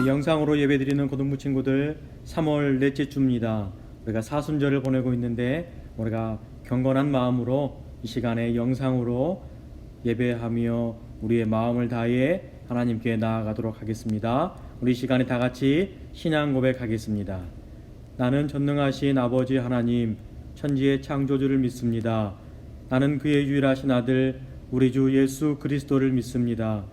영상으로 예배드리는 고등부 친구들 3월 넷째 주입니다. 우리가 사순절을 보내고 있는데 우리가 경건한 마음으로 이 시간에 영상으로 예배하며 우리의 마음을 다해 하나님께 나아가도록 하겠습니다. 우리 시간에 다 같이 신앙 고백하겠습니다. 나는 전능하신 아버지 하나님, 천지의 창조주를 믿습니다. 나는 그의 유일하신 아들 우리 주 예수 그리스도를 믿습니다.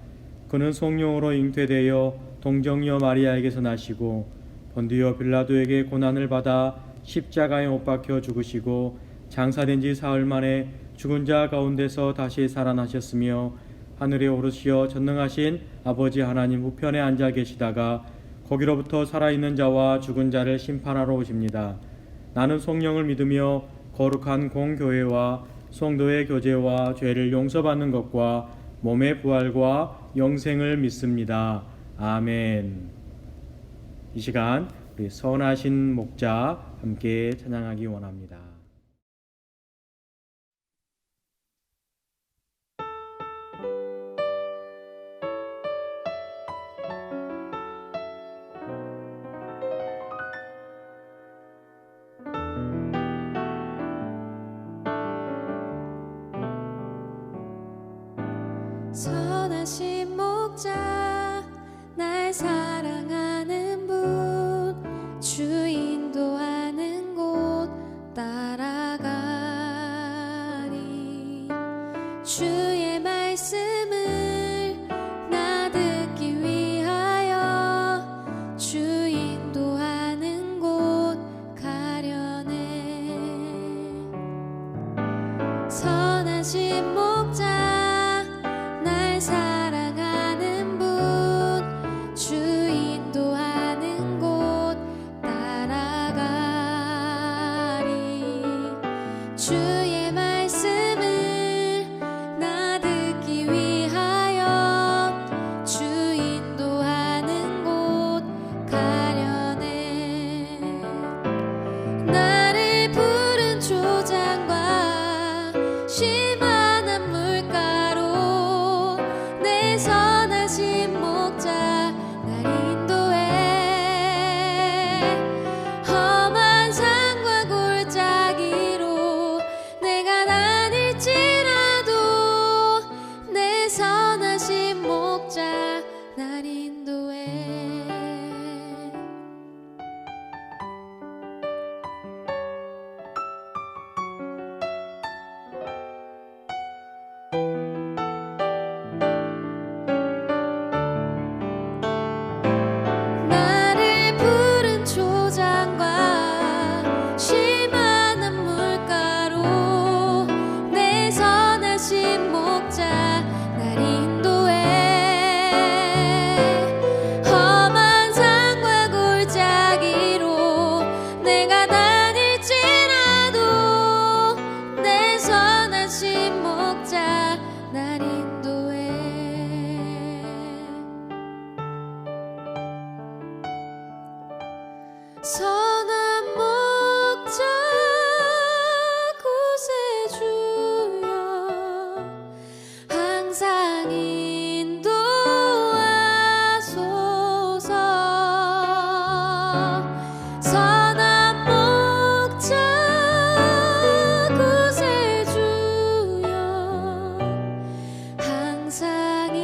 그는 성령으로 잉태되어 동정녀 마리아에게서 나시고 본디오 빌라도에게 고난을 받아 십자가에 못 박혀 죽으시고 장사된 지 사흘 만에 죽은 자 가운데서 다시 살아나셨으며 하늘에 오르시어 전능하신 아버지 하나님 우편에 앉아 계시다가 거기로부터 살아있는 자와 죽은 자를 심판하러 오십니다. 나는 성령을 믿으며 거룩한 공교회와 성도의 교제와 죄를 용서받는 것과 몸의 부활과 영생을 믿습니다. 아멘. 이 시간 우리 선하신 목자 함께 찬양하기 원합니다. 선하신 목자 날 사랑하는 분 주 인도하는 곳 따라가리 주의 말씀을 나 듣기 위하여 주 인도하는 곳 가려네 선하신 목자 사랑하는 분 주 인도하는 곳 따라가리 주의 말씀을 나 듣기 위하여 주 인도하는 곳 가려네 나를 푸른 초장과 심한한 물가로 내 선하신 목자 날 인도해 험한 산과 골짜기로 내가 다닐지라도 내 선하신 목자 날 인도해 나를 푸른 초장과 심한한 물가로 내 선하신 목자 날 인도해 험한 산과 골짜기로 내가 다닐지라도 내 선하신 목자 날 인도해 선한 목자 구세주여 항상 인도하소서 선한 목자 구세주여 항상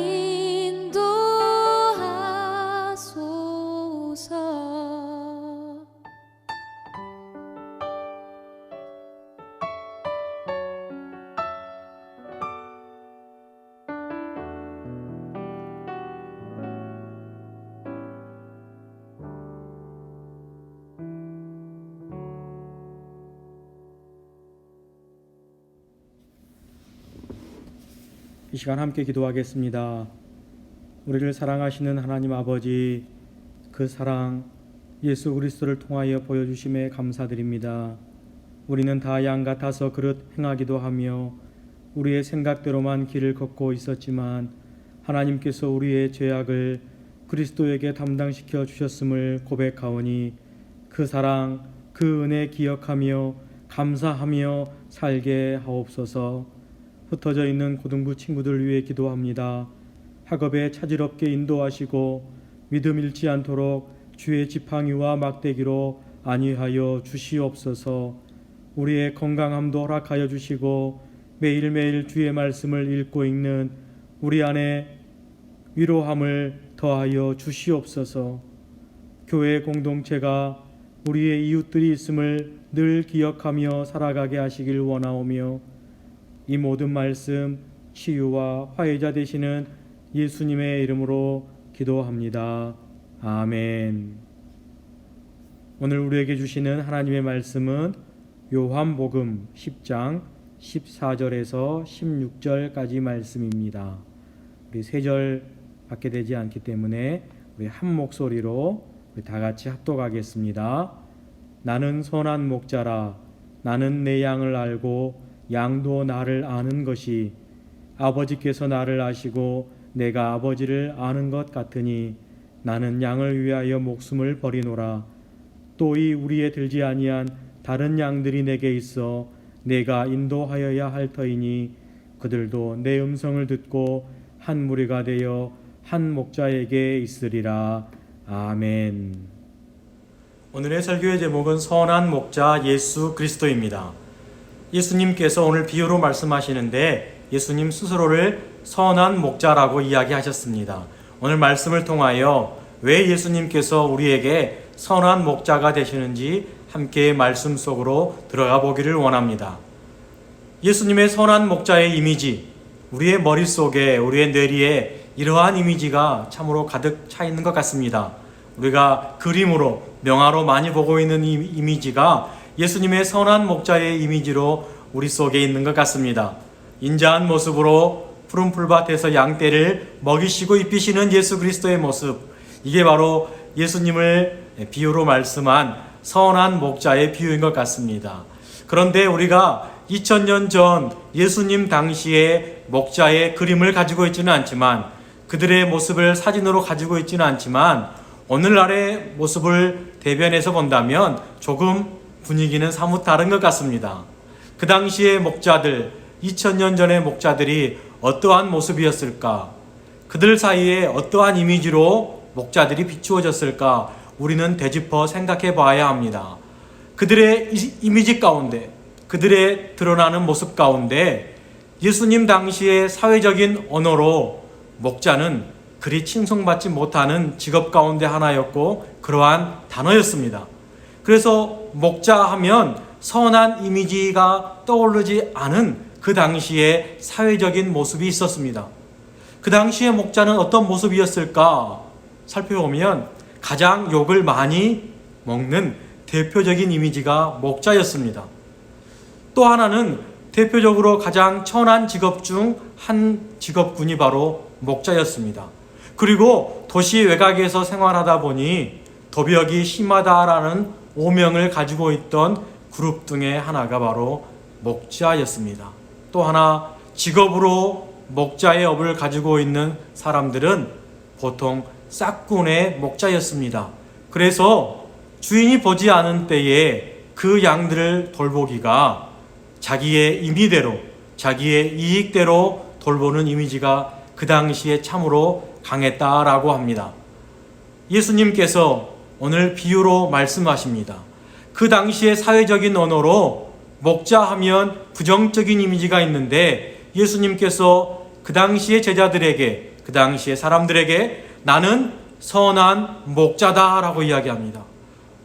인도하소서 이 시간 함께 기도하겠습니다. 우리를 사랑하시는 하나님 아버지, 그 사랑 예수 그리스도를 통하여 보여주심에 감사드립니다. 우리는 다 양 같아서 그릇 행하기도 하며 우리의 생각대로만 길을 걷고 있었지만 하나님께서 우리의 죄악을 그리스도에게 담당시켜 주셨음을 고백하오니 그 사랑, 그 은혜 기억하며 감사하며 살게 하옵소서. 흩어져 있는 고등부 친구들 위해 기도합니다. 학업에 차질없게 인도하시고 믿음 잃지 않도록 주의 지팡이와 막대기로 안위하여 주시옵소서. 우리의 건강함도 허락하여 주시고 매일매일 주의 말씀을 읽고 읽는 우리 안에 위로함을 더하여 주시옵소서. 교회 공동체가 우리의 이웃들이 있음을 늘 기억하며 살아가게 하시길 원하오며 이 모든 말씀 치유와 화해자 되시는 예수님의 이름으로 기도합니다. 아멘. 오늘 우리에게 주시는 하나님의 말씀은 요한복음 10장 14절에서 16절까지 말씀입니다. 우리 3절 받게 되지 않기 때문에 우리 한 목소리로 우리 다 같이 합독하겠습니다. 나는 선한 목자라. 나는 내 양을 알고 양도 나를 아는 것이 아버지께서 나를 아시고 내가 아버지를 아는 것 같으니 나는 양을 위하여 목숨을 버리노라. 또 이 우리에 들지 아니한 다른 양들이 내게 있어 내가 인도하여야 할 터이니 그들도 내 음성을 듣고 한 무리가 되어 한 목자에게 있으리라. 아멘. 오늘의 설교의 제목은 선한 목자 예수 그리스도입니다. 예수님께서 오늘 비유로 말씀하시는데 예수님 스스로를 선한 목자라고 이야기하셨습니다. 오늘 말씀을 통하여 왜 예수님께서 우리에게 선한 목자가 되시는지 함께 말씀 속으로 들어가 보기를 원합니다. 예수님의 선한 목자의 이미지, 우리의 머릿속에, 우리의 뇌리에 이러한 이미지가 참으로 가득 차 있는 것 같습니다. 우리가 그림으로, 명화로 많이 보고 있는 이 이미지가 예수님의 선한 목자의 이미지로 우리 속에 있는 것 같습니다. 인자한 모습으로 푸른 풀밭에서 양떼를 먹이시고 입히시는 예수 그리스도의 모습, 이게 바로 예수님을 비유로 말씀한 선한 목자의 비유인 것 같습니다. 그런데 우리가 2000년 전 예수님 당시의 목자의 그림을 가지고 있지는 않지만, 그들의 모습을 사진으로 가지고 있지는 않지만, 오늘날의 모습을 대변해서 본다면 조금 분위기는 사뭇 다른 것 같습니다. 그 당시의 목자들, 2000년 전의 목자들이 어떠한 모습이었을까? 그들 사이에 어떠한 이미지로 목자들이 비추어졌을까? 우리는 되짚어 생각해 봐야 합니다. 그들의 이미지 가운데, 그들의 드러나는 모습 가운데 예수님 당시의 사회적인 언어로 목자는 그리 칭송받지 못하는 직업 가운데 하나였고 그러한 단어였습니다. 그래서 목자 하면 선한 이미지가 떠오르지 않은 그 당시의 사회적인 모습이 있었습니다. 그 당시의 목자는 어떤 모습이었을까 살펴보면 가장 욕을 많이 먹는 대표적인 이미지가 목자였습니다. 또 하나는 대표적으로 가장 천한 직업 중 한 직업군이 바로 목자였습니다. 그리고 도시 외곽에서 생활하다 보니 도벽이 심하다라는 오명을 가지고 있던 그룹 중에 하나가 바로 목자였습니다. 또 하나 직업으로 목자의 업을 가지고 있는 사람들은 보통 싹군의 목자였습니다. 그래서 주인이 보지 않은 때에 그 양들을 돌보기가 자기의 임의대로, 자기의 이익대로 돌보는 이미지가 그 당시에 참으로 강했다라고 합니다. 예수님께서 오늘 비유로 말씀하십니다. 그 당시의 사회적인 언어로 목자하면 부정적인 이미지가 있는데 예수님께서 그 당시의 제자들에게, 그 당시의 사람들에게 나는 선한 목자다라고 이야기합니다.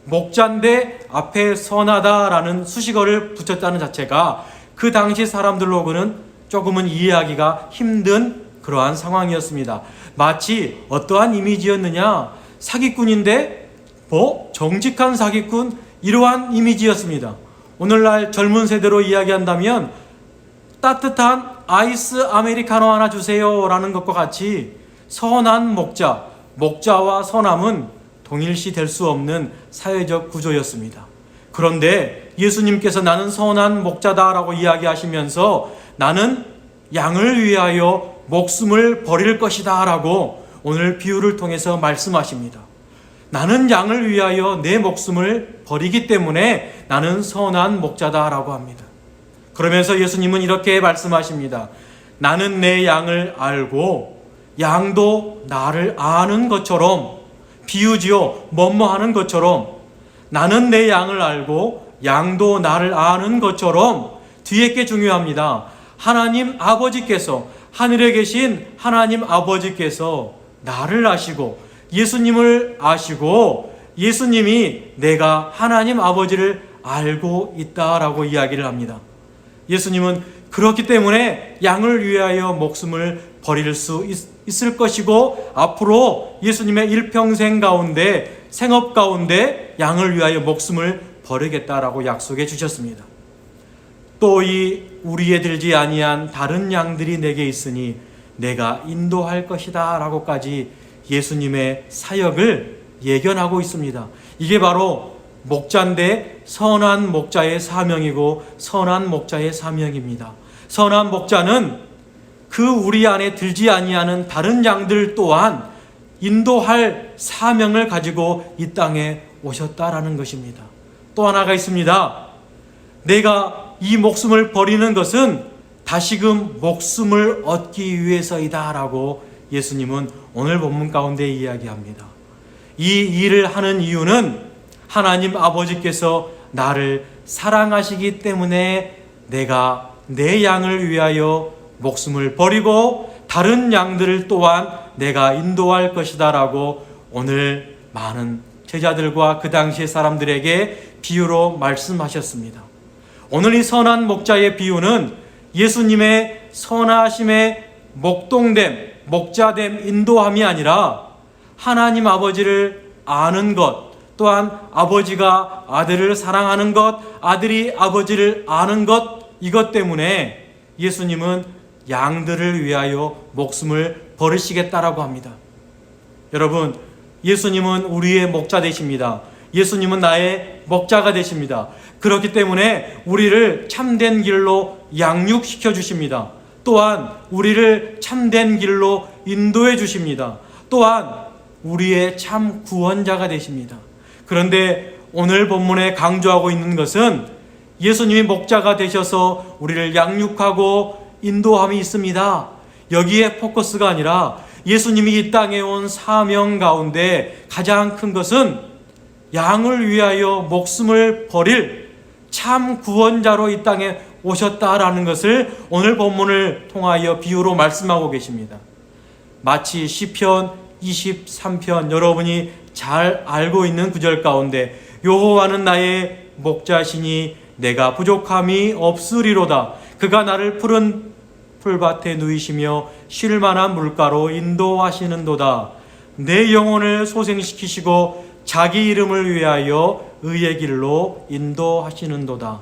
목자인데 앞에 선하다라는 수식어를 붙였다는 자체가 그 당시 사람들로는 조금은 이해하기가 힘든 그러한 상황이었습니다. 마치 어떠한 이미지였느냐, 사기꾼인데 정직한 사기꾼, 이러한 이미지였습니다. 오늘날 젊은 세대로 이야기한다면 따뜻한 아이스 아메리카노 하나 주세요 라는 것과 같이 선한 목자, 목자와 선함은 동일시 될 수 없는 사회적 구조였습니다. 그런데 예수님께서 나는 선한 목자다라고 이야기하시면서 나는 양을 위하여 목숨을 버릴 것이다 라고 오늘 비유를 통해서 말씀하십니다. 나는 양을 위하여 내 목숨을 버리기 때문에 나는 선한 목자다라고 합니다. 그러면서 예수님은 이렇게 말씀하십니다. 나는 내 양을 알고 양도 나를 아는 것처럼 비유지요. 뭐뭐 하는 것처럼, 나는 내 양을 알고 양도 나를 아는 것처럼, 뒤에 게 중요합니다. 하나님 아버지께서, 하늘에 계신 하나님 아버지께서 나를 아시고 예수님을 아시고 예수님이 내가 하나님 아버지를 알고 있다라고 이야기를 합니다. 예수님은 그렇기 때문에 양을 위하여 목숨을 버릴 수 있을 것이고, 앞으로 예수님의 일평생 가운데, 생업 가운데 양을 위하여 목숨을 버리겠다라고 약속해 주셨습니다. 또 이 우리에 들지 아니한 다른 양들이 내게 있으니 내가 인도할 것이다 라고까지 예수님의 사역을 예견하고 있습니다. 이게 바로 목자인데 선한 목자의 사명이고 선한 목자의 사명입니다. 선한 목자는 그 우리 안에 들지 아니하는 다른 양들 또한 인도할 사명을 가지고 이 땅에 오셨다라는 것입니다. 또 하나가 있습니다. 내가 이 목숨을 버리는 것은 다시금 목숨을 얻기 위해서이다 라고 예수님은 오늘 본문 가운데 이야기합니다. 이 일을 하는 이유는 하나님 아버지께서 나를 사랑하시기 때문에 내가 내 양을 위하여 목숨을 버리고 다른 양들을 또한 내가 인도할 것이다 라고 오늘 많은 제자들과 그 당시의 사람들에게 비유로 말씀하셨습니다. 오늘 이 선한 목자의 비유는 예수님의 선하심의 목동됨, 목자됨, 인도함이 아니라 하나님 아버지를 아는 것, 또한 아버지가 아들을 사랑하는 것, 아들이 아버지를 아는 것, 이것 때문에 예수님은 양들을 위하여 목숨을 버리시겠다라고 합니다. 여러분, 예수님은 우리의 목자 되십니다. 예수님은 나의 목자가 되십니다. 그렇기 때문에 우리를 참된 길로 양육시켜 주십니다. 또한 우리를 참된 길로 인도해 주십니다. 또한 우리의 참 구원자가 되십니다. 그런데 오늘 본문에 강조하고 있는 것은 예수님이 목자가 되셔서 우리를 양육하고 인도함이 있습니다. 여기에 포커스가 아니라 예수님이 이 땅에 온 사명 가운데 가장 큰 것은 양을 위하여 목숨을 버릴 참 구원자로 이 땅에 오셨다라는 것을 오늘 본문을 통하여 비유로 말씀하고 계십니다. 마치 시편 23편 여러분이 잘 알고 있는 구절 가운데 여호와는 나의 목자시니 내가 부족함이 없으리로다. 그가 나를 푸른 풀밭에 누이시며 쉴 만한 물가로 인도하시는도다. 내 영혼을 소생시키시고 자기 이름을 위하여 의의 길로 인도하시는도다.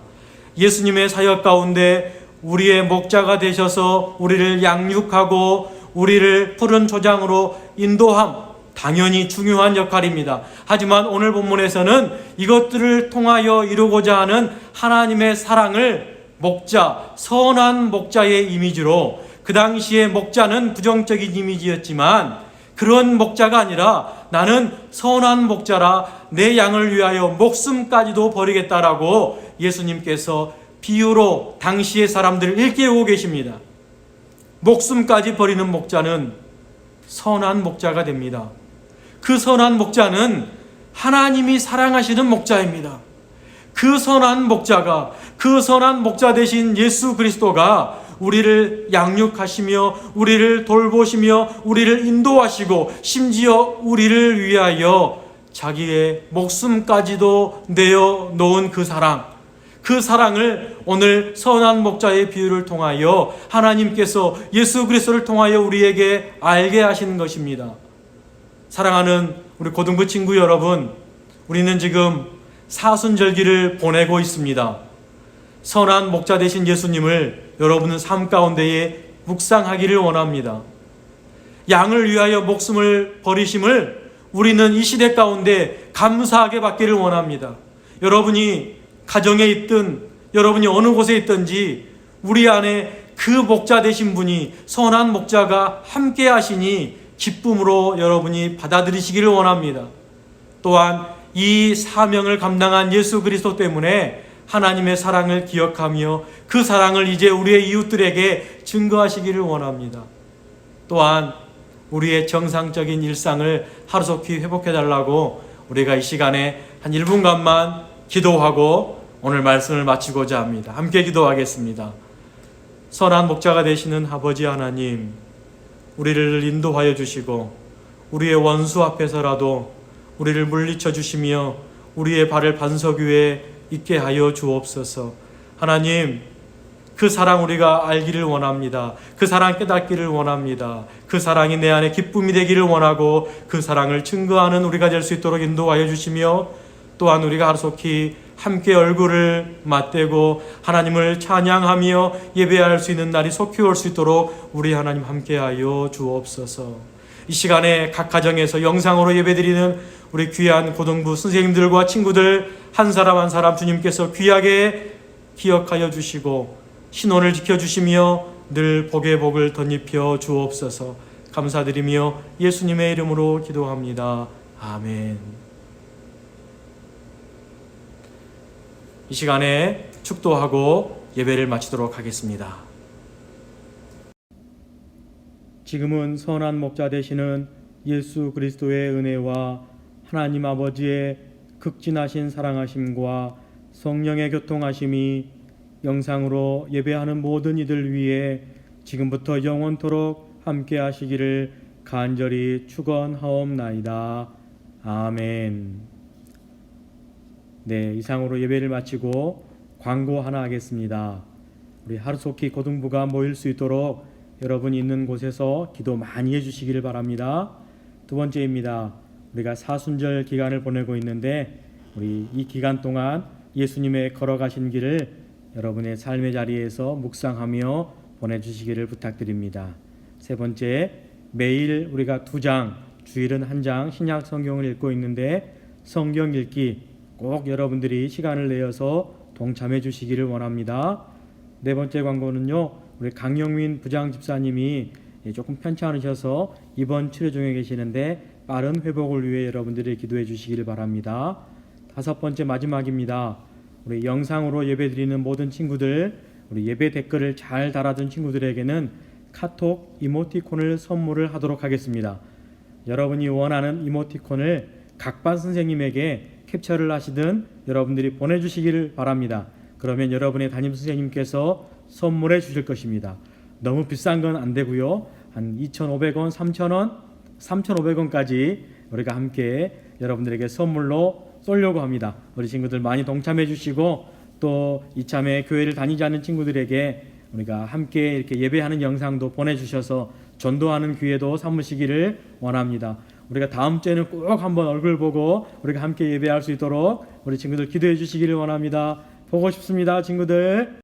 예수님의 사역 가운데 우리의 목자가 되셔서 우리를 양육하고 우리를 푸른 초장으로 인도함, 당연히 중요한 역할입니다. 하지만 오늘 본문에서는 이것들을 통하여 이루고자 하는 하나님의 사랑을 목자, 선한 목자의 이미지로, 그 당시에 목자는 부정적인 이미지였지만 그런 목자가 아니라 나는 선한 목자라 내 양을 위하여 목숨까지도 버리겠다라고 예수님께서 비유로 당시의 사람들을 일깨우고 계십니다. 목숨까지 버리는 목자는 선한 목자가 됩니다. 그 선한 목자는 하나님이 사랑하시는 목자입니다. 그 선한 목자가, 그 선한 목자 되신 예수 그리스도가 우리를 양육하시며 우리를 돌보시며 우리를 인도하시고 심지어 우리를 위하여 자기의 목숨까지도 내어 놓은 그 사랑, 그 사랑을 오늘 선한 목자의 비유를 통하여 하나님께서 예수 그리스도를 통하여 우리에게 알게 하시는 것입니다. 사랑하는 우리 고등부 친구 여러분, 우리는 지금 사순절기를 보내고 있습니다. 선한 목자 되신 예수님을 여러분은 삶 가운데에 묵상하기를 원합니다. 양을 위하여 목숨을 버리심을 우리는 이 시대 가운데 감사하게 받기를 원합니다. 여러분이 가정에 있든 여러분이 어느 곳에 있든지 우리 안에 그 목자 되신 분이, 선한 목자가 함께 하시니 기쁨으로 여러분이 받아들이시기를 원합니다. 또한 이 사명을 감당한 예수 그리스도 때문에 하나님의 사랑을 기억하며 그 사랑을 이제 우리의 이웃들에게 증거하시기를 원합니다. 또한 우리의 정상적인 일상을 하루속히 회복해달라고 우리가 이 시간에 한 1분간만 기도하고 오늘 말씀을 마치고자 합니다. 함께 기도하겠습니다. 선한 목자가 되시는 아버지 하나님, 우리를 인도하여 주시고 우리의 원수 앞에서라도 우리를 물리쳐 주시며 우리의 발을 반석 위에 있게 하여 주옵소서. 하나님, 그 사랑 우리가 알기를 원합니다. 그 사랑 깨닫기를 원합니다. 그 사랑이 내 안에 기쁨이 되기를 원하고 그 사랑을 증거하는 우리가 될 수 있도록 인도하여 주시며 또한 우리가 하루속히 함께 얼굴을 맞대고 하나님을 찬양하며 예배할 수 있는 날이 속히 올 수 있도록 우리 하나님 함께하여 주옵소서. 이 시간에 각 가정에서 영상으로 예배드리는 우리 귀한 고등부 선생님들과 친구들 한 사람 한 사람 주님께서 귀하게 기억하여 주시고 신원을 지켜주시며 늘 복의 복을 덧입혀 주옵소서. 감사드리며 예수님의 이름으로 기도합니다. 아멘. 이 시간에 축도하고 예배를 마치도록 하겠습니다. 지금은 선한 목자 되시는 예수 그리스도의 은혜와 하나님 아버지의 극진하신 사랑하심과 성령의 교통하심이 영상으로 예배하는 모든 이들 위해 지금부터 영원토록 함께 하시기를 간절히 축원하옵나이다. 아멘. 네, 이상으로 예배를 마치고 광고 하나 하겠습니다. 우리 하루속히 고등부가 모일 수 있도록 여러분이 있는 곳에서 기도 많이 해주시기를 바랍니다. 두 번째입니다. 우리가 사순절 기간을 보내고 있는데 우리 이 기간 동안 예수님의 걸어가신 길을 여러분의 삶의 자리에서 묵상하며 보내주시기를 부탁드립니다. 세 번째, 매일 우리가 2장, 주일은 1장 신약 성경을 읽고 있는데 성경 읽기 꼭 여러분들이 시간을 내어서 동참해 주시기를 원합니다. 네 번째 광고는요, 우리 강영민 부장 집사님이 조금 편찮으셔서 이번 치료 중에 계시는데 빠른 회복을 위해 여러분들이 기도해 주시기를 바랍니다. 다섯 번째 마지막입니다. 우리 영상으로 예배드리는 모든 친구들, 우리 예배 댓글을 잘 달아준 친구들에게는 카톡 이모티콘을 선물을 하도록 하겠습니다. 여러분이 원하는 이모티콘을 각 반 선생님에게 캡처를 하시든 여러분들이 보내주시기를 바랍니다. 그러면 여러분의 담임 선생님께서 선물해 주실 것입니다. 너무 비싼 건 안 되고요. 한 2,500원, 3,000원, 3,500원까지 우리가 함께 여러분들에게 선물로 쏠려고 합니다. 우리 친구들 많이 동참해 주시고 또 이참에 교회를 다니지 않는 친구들에게 우리가 함께 이렇게 예배하는 영상도 보내주셔서 전도하는 기회도 삼으시기를 원합니다. 우리가 다음 주에는 꼭 한번 얼굴 보고 우리가 함께 예배할 수 있도록 우리 친구들 기도해 주시기를 원합니다. 보고 싶습니다, 친구들.